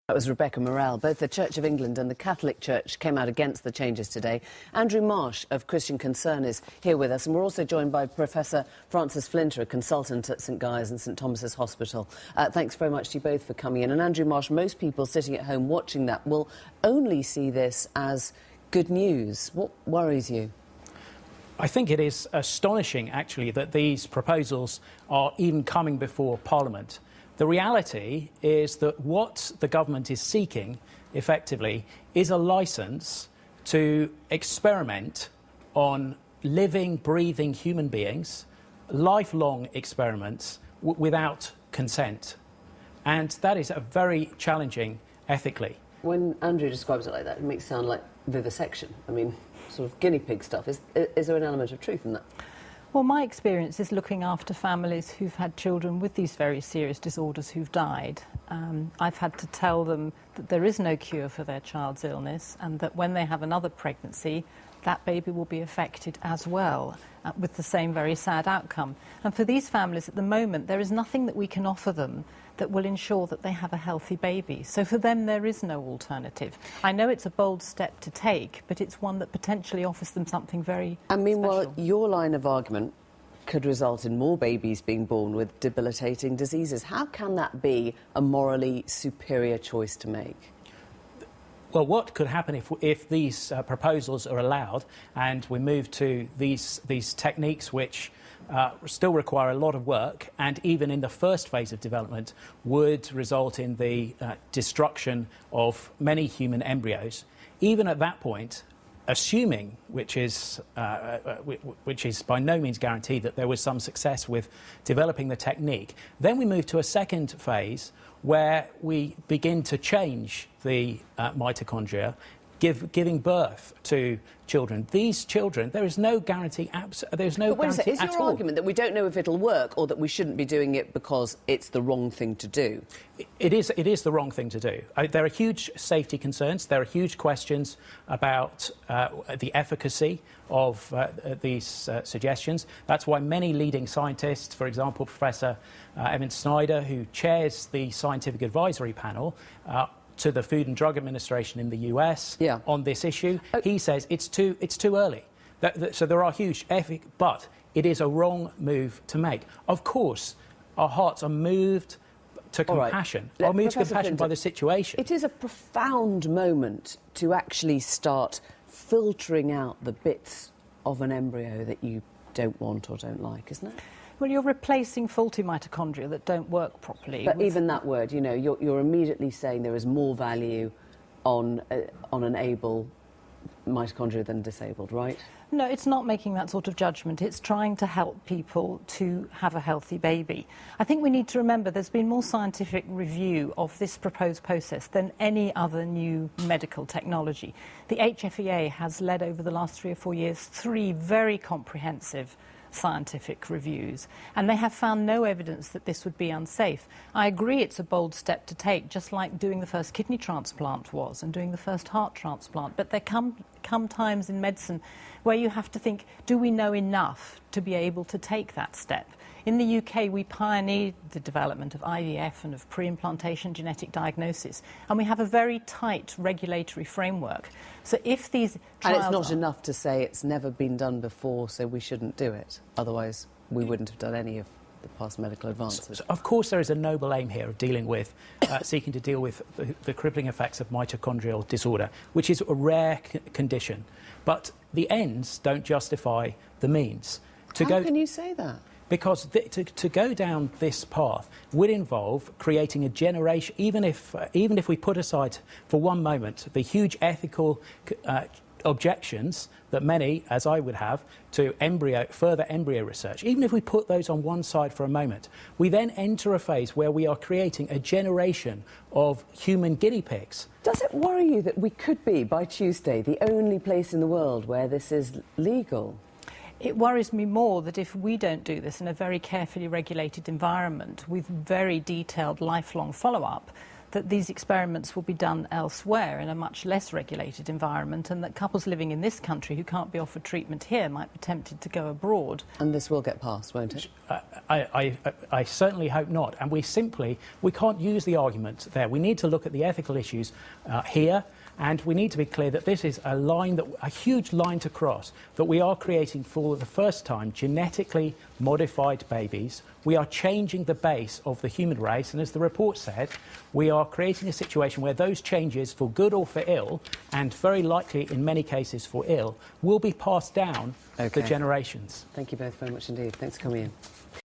That was Rebecca Morrell. Both the Church of England and the Catholic Church came out against the changes today. Andrew Marsh of Christian Concern is here with us, and we're also joined by Professor Francis Flinter, a consultant at St Guy's and St Thomas's Hospital. Thanks very much to you both for coming in. And Andrew Marsh, most people sitting at home watching that will only see this as good news. What worries you? I think it is astonishing, actually, that these proposals are even coming before Parliament. The reality is that what the government is seeking, effectively, is a licence to experiment on living, breathing human beings, lifelong experiments without consent. And that is very challenging ethically. When Andrew describes it like that, it makes it sound like vivisection. I mean, sort of guinea pig stuff. Is there an element of truth in that? Well, my experience is looking after families who've had children with these very serious disorders who've died. I've had to tell them that there is no cure for their child's illness and that when they have another pregnancy, that baby will be affected as well, with the same very sad outcome. And for these families at the moment, there is nothing that we can offer them that will ensure that they have a healthy baby. So for them, there is no alternative. I know it's a bold step to take, but it's one that potentially offers them something very And meanwhile, special. your line of argument could result in more babies being born with debilitating diseases. How can that be a morally superior choice to make? Well, what could happen if these proposals are allowed and we move to these techniques which still require a lot of work and even in the first phase of development would result in the destruction of many human embryos? Even at that point, assuming, which is by no means guaranteed, that there was some success with developing the technique, then we move to a second phase where we begin to change the mitochondria, giving birth to children. These children, there is no guarantee. There's no guarantee at all. Is your argument that we don't know if it'll work, or that we shouldn't be doing it because it's the wrong thing to do? It is the wrong thing to do. There are huge safety concerns. There are huge questions about the efficacy of these suggestions. That's why many leading scientists, for example, Professor Evan Snyder, who chairs the scientific advisory panel to the Food and Drug Administration in the US on this issue, he says it's too early. So there are huge ethics, but it is a wrong move to make. Of course, our hearts are moved to compassion. Are moved to compassion by the situation. It is a profound moment to actually start filtering out the bits of an embryo that you don't want or don't like, isn't it? Well, you're replacing faulty mitochondria that don't work properly. But even that word, you know, you're immediately saying there is more value on an able mitochondria than disabled, right? No, it's not making that sort of judgment. It's trying to help people to have a healthy baby. I think we need to remember there's been more scientific review of this proposed process than any other new medical technology. The HFEA has led over the last 3 or 4 years 3 very comprehensive scientific reviews, and they have found no evidence that this would be unsafe. I agree it's a bold step to take, just like doing the first kidney transplant was and doing the first heart transplant, but there come times in medicine where you have to think, do we know enough to be able to take that step? In the UK, we pioneered the development of IVF and of pre-implantation genetic diagnosis, and we have a very tight regulatory framework. So if these trials... And it's not enough to say it's never been done before, so we shouldn't do it. Otherwise, we wouldn't have done any of the past medical advances. So of course, there is a noble aim here of dealing with, seeking to deal with the crippling effects of mitochondrial disorder, which is a rare condition. But the ends don't justify the means. How can you say that? Because to go down this path would involve creating a generation, even if we put aside for one moment the huge ethical objections that many, as I would have, to further embryo research, even if we put those on one side for a moment, we then enter a phase where we are creating a generation of human guinea pigs. Does it worry you that we could be, by Tuesday, the only place in the world where this is legal? It worries me more that if we don't do this in a very carefully regulated environment with very detailed lifelong follow-up, that these experiments will be done elsewhere in a much less regulated environment, and that couples living in this country who can't be offered treatment here might be tempted to go abroad. And this will get passed, won't it? I certainly hope not. And we can't use the argument there. We need to look at the ethical issues here. And we need to be clear that this is a huge line to cross, that we are creating for the first time genetically modified babies. We are changing the base of the human race, and as the report said, we are creating a situation where those changes, for good or for ill, and very likely in many cases for ill, will be passed down the generations. Thank you both very much indeed. Thanks for coming in.